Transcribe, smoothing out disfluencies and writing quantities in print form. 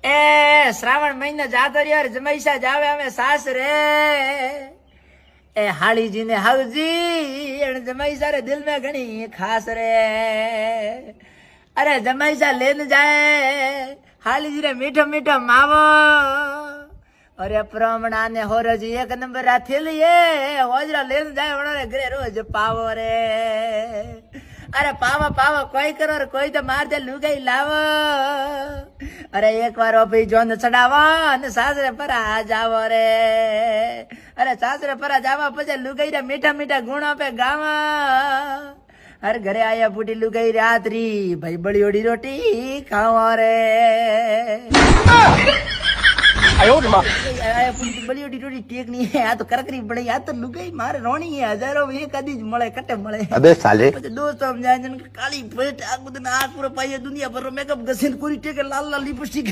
એ શ્રાવણ મહિનો જાતો રહ્યો જમૈસા જાવે અમે સાસરે એ હાળીજી ને હાવજી અને જમૈસા રે દિલ में घणी खास रे अरे जमैसा लेने जाए हालीजी रे मीठो मीठो मावो अरे प्रमणा ने होरजी एक नंबर थेलिए होजरा लेने जाए वणो घरे रोज पावो रे अरे पावा पावा कोई करो रे कोई तो मार दे लुगाई लावो अरे एक बार भाई जोन चढ़ावा ने सासरे पर आ जावो रे अरे सासरे पर आ जावा पछे लुगाई रे मीठा मीठा गुणों पे गावा अरे घरे आया बूढ़ी लुगाई रात्रि भाई बड़ी ओड़ी रोटी खावा रे बड़ी ओड़ी रोटी टेक नहीं है तो करकरी बड़ी आ तो लुगाई मारे रोनी है हजारों एक आदि मळे कटे मळे अबे साले दोस्तों हम जान काली पेट आगुद ना आग पूरा पाई दुनिया भर मेकअप घसीन पूरी टेके लाल लाल लिपस्टिक